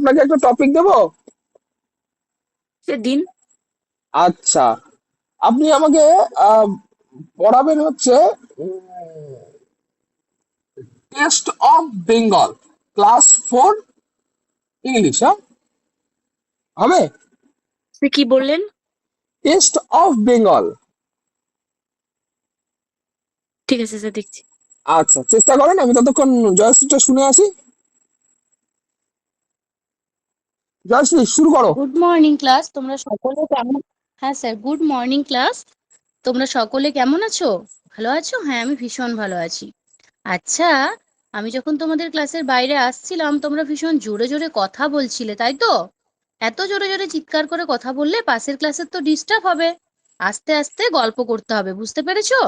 আপনাকে একটা টপিক দেবো। সে দিন। আচ্ছা, আপনি আমাকে আহ, পড়াবেন হচ্ছে test of Bengal, class 4, English. হ্যাঁ, হবে। সে কি বললেন? Test of Bengal. ঠিক আছে স্যার, দেখছি। আচ্ছা, চেষ্টা করেন, আমি ততক্ষণ জয়শ্রীটা শুনে আসি। জয়শ্রী, শুরু করো। গুড মর্নিং ক্লাস, তোমরা সকলে কেমন? হ্যাঁ স্যার, গুড মর্নিং ক্লাস। তোমরা সকলে কেমন আছো? ভালো আছো? হ্যাঁ, আমি ভীষণ ভালো আছি। আচ্ছা, আমি যখন তোমাদের ক্লাসের বাইরে আসছিলাম তোমরা ভীষণ জোরে জোরে কথা বলছিলে, তাই তো? এত জোরে জোরে চিৎকার করে কথা বললে পাশের ক্লাসের তো ডিস্টার্ব হবে। আস্তে আস্তে গল্প করতে হবে, বুঝতে পেরেছো?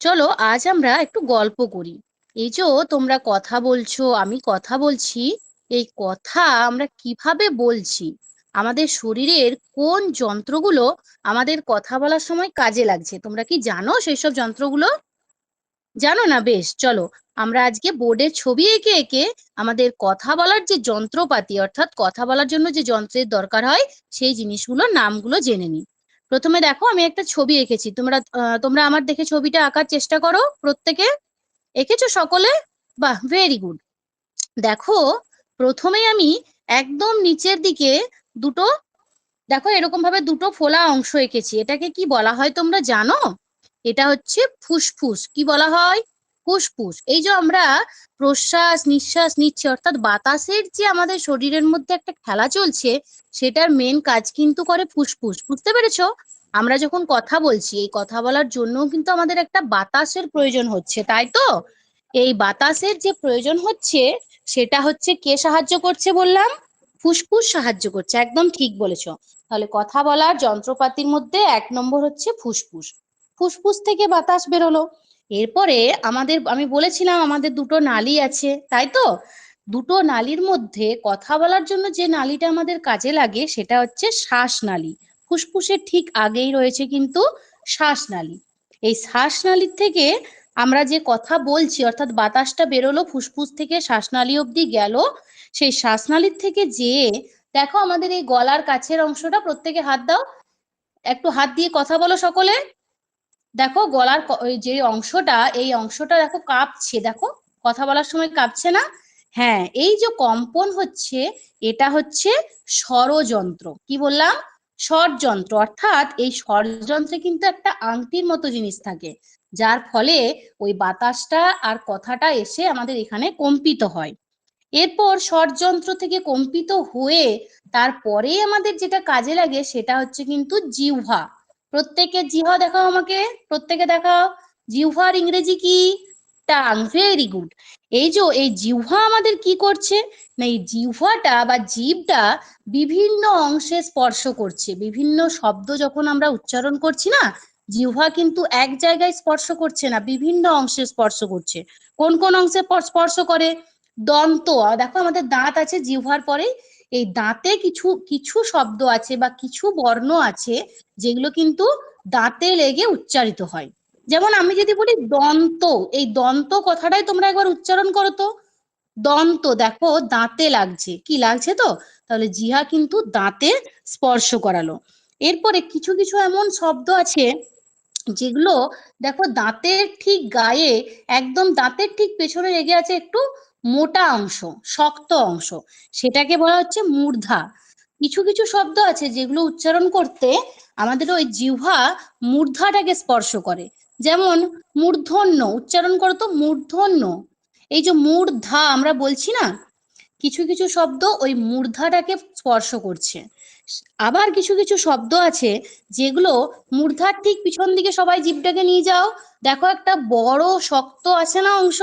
চলো আজ আমরা একটু গল্প করি। এই যে তোমরা কথা বলছো, আমি কথা বলছি, এই কথা আমরা কিভাবে বলছি? আমাদের শরীরের কোন যন্ত্রগুলো আমাদের কথা বলার সময় কাজে লাগছে? তোমরা কি জানো সেই সব যন্ত্রগুলো? জানো না? বেশ, চলো আমরা আজকে বোর্ডের ছবি এঁকে এঁকে আমাদের কথা বলার যে যন্ত্রপাতি, অর্থাৎ কথা বলার জন্য যে যন্ত্রের দরকার হয় সেই জিনিসগুলোর নামগুলো জেনে নিই। প্রথমে দেখো, আমি একটা ছবি এঁকেছি। তোমরা আমার দেখে ছবিটা আঁকার চেষ্টা করো প্রত্যেকে। এঁকেছো সকলে? বাহ, ভেরি গুড। দেখো, প্রথমেই আমি একদম নিচের দিকে দুটো, দেখো এরকম ভাবে দুটো ফোলা অংশ এঁকেছি। এটাকে কি বলা হয় তোমরা জানো? এটা হচ্ছে ফুসফুস। কি বলা হয়? ফুসফুস। এই যে আমরা প্রশ্বাস নিঃশ্বাস নিচ্ছি, অর্থাৎ বাতাসের যে আমাদের শরীরের মধ্যে একটা খেলা চলছে, সেটার মেন কাজ কিন্তু করে ফুসফুস। বুঝতে পেরেছো? আমরা যখন কথা বলছি, এই কথা বলার জন্যও কিন্তু আমাদের একটা বাতাসের প্রয়োজন হচ্ছে, তাই তো? এই বাতাসের যে প্রয়োজন হচ্ছে, সেটা হচ্ছে কে সাহায্য করছে বললাম? ফুসফুস সাহায্য করছে, একদম ঠিক বলেছো। তাহলে কথা বলার যন্ত্রপাতির মধ্যে 1 নম্বর হচ্ছে ফুসফুস। ফুসফুস থেকে বাতাস বেরোলো। এরপরে আমি বলেছিলাম আমাদের দুটো নালী আছে, তাই তো? দুটো নালীর মধ্যে কথা বলার জন্য যে নালীটা আমাদের কাজে লাগে সেটা হচ্ছে শ্বাসনালী। ফুসফুসের ঠিক আগেই রয়েছে কিন্তু শ্বাসনালী। এই শ্বাসনালীর থেকে আমরা যে কথা বলছি, অর্থাৎ বাতাসটা বেরোলো ফুসফুস থেকে শ্বাসনালী অবধি গেল, সেই শ্বাসনালীর থেকে যেয়ে, দেখো আমাদের এই গলার কাছের অংশটা, প্রত্যেকে হাত দাও, একটু হাত দিয়ে কথা বলো সকলে। দেখো গলার ওই যে অংশটা, এই অংশটা দেখো কাঁপছে, দেখো কথা বলার সময় কাঁপছে না? হ্যাঁ, এই যে কম্পন হচ্ছে, এটা হচ্ছে স্বরযন্ত্র। কি বললাম? স্বরযন্ত্র। অর্থাৎ এই স্বরযন্ত্রে কিন্তু একটা আংটির মতো জিনিস থাকে, যার ফলে ওই বাতাসটা আর কথাটা এসে আমাদের এখানে কম্পিত হয়। এরপর স্বরযন্ত্র থেকে কম্পিত হয়ে তারপরে আমাদের যেটা কাজে লাগে সেটা হচ্ছে কিন্তু জিহ্বা। প্রত্যেকে জিহ্বা দেখাও আমাকে, প্রত্যেকে দেখাও। জিহ্বার ইংরেজি কি? টাং। Very good. এই যে এই জিহ্বা আমাদের কি করছে, না এই জিহ্বাটা বা জিভটা বিভিন্ন অংশে স্পর্শ করছে। বিভিন্ন শব্দ যখন আমরা উচ্চারণ করছি না, জিহ্বা কিন্তু এক জায়গায় স্পর্শ করছে না, বিভিন্ন অংশে স্পর্শ করছে। কোন কোন অংশে স্পর্শ করে? দন্ত, দেখো আমাদের দাঁত আছে জিহ্বার পরে, এই দাঁতে কিছু কিছু শব্দ আছে বা কিছু বর্ণ আছে যেগুলো কিন্তু দাঁতে লেগে উচ্চারিত হয়। যেমন আমি যদি বলি দন্ত, এই দন্ত কথাটাই তোমরা একবার উচ্চারণ করো তো। দন্ত, দেখো দাঁতে লাগছে, কি লাগছে তো? তাহলে জিহ্বা কিন্তু দাঁতে স্পর্শ করালো। এরপরে কিছু কিছু এমন শব্দ আছে যেগুলো, দেখো দাঁতের ঠিক গায়ে, একদম দাঁতের ঠিক পেছনে লেগে আছে একটু মোটা অংশ, শক্ত অংশ, সেটাকে বলা হচ্ছে মূর্ধা। কিছু কিছু শব্দ আছে যেগুলো উচ্চারণ করতে আমাদের ওই জিহ্বা মূর্ধাটাকে স্পর্শ করে। যেমন মূর্ধন্য, উচ্চারণ করো তো, মূর্ধন্য। এই যে মূর্ধা আমরা বলছি না, কিছু কিছু শব্দ ওই মূর্ধাটাকে স্পর্শ করছে। আবার কিছু কিছু শব্দ আছে যেগুলো মূর্ধার ঠিক পিছন দিকে, সবাই জিভটাকে নিয়ে যাও, দেখো একটা বড় শক্ত আছে না অংশ,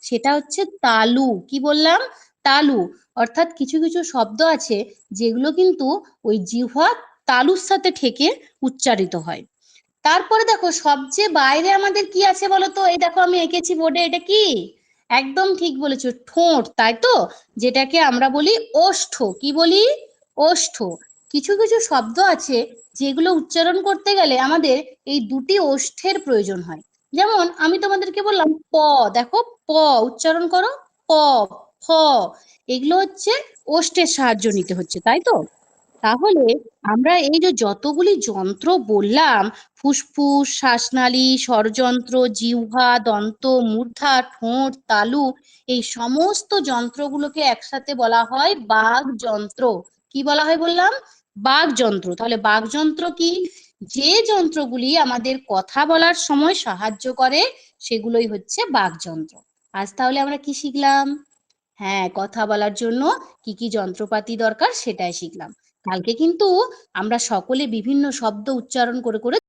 সেটা হচ্ছে তালু। কি বললাম? তালু। অর্থাৎ কিছু কিছু শব্দ আছে যেগুলো কিন্তু ওই জিহ্বা তালুর সাথে ঠেকে উচ্চারিত হয়। তারপরে দেখো সবচেয়ে বাইরে আমাদের কি আছে বলো তো? এই দেখো আমি এঁকেছি বোর্ডে, এটা কি? একদম ঠিক বলেছো, ঠোঁট, তাই তো? যেটাকে আমরা বলি ওষ্ঠ। কি বলি? ওষ্ঠ। কিছু কিছু শব্দ আছে যেগুলো উচ্চারণ করতে গেলে আমাদের এই দুটি ওষ্ঠের প্রয়োজন হয়। যেমন আমি তোমাদেরকে বললাম প, দেখো প, উচ্চারণ করো প। ফ, এগুলো হচ্ছে ওষ্ঠের সাহায্য নিতে হচ্ছে, তাই তো? তাহলে আমরা এই যে যতগুলি যন্ত্র বললাম, ফুসফুস, শ্বাসনালী, স্বরযন্ত্র, জিহ্বা, দন্ত, মূর্ধা, ঠোঁট, তালু, এই সমস্ত যন্ত্রগুলোকে একসাথে বলা হয় বাকযন্ত্র। কি বলা হয় বললাম? বাকযন্ত্র। তাহলে বাকযন্ত্র কি? যে যন্ত্রগুলি আমাদের কথা বলার সময় সাহায্য করে সেগুলোই হচ্ছে বাকযন্ত্র। আজ তাহলে আমরা কি শিখলাম? হ্যাঁ, কথা বলার জন্য কি কি যন্ত্রপাতি দরকার সেটাই শিখলাম। কালকে কিন্তু আমরা সকলে বিভিন্ন শব্দ উচ্চারণ করে করে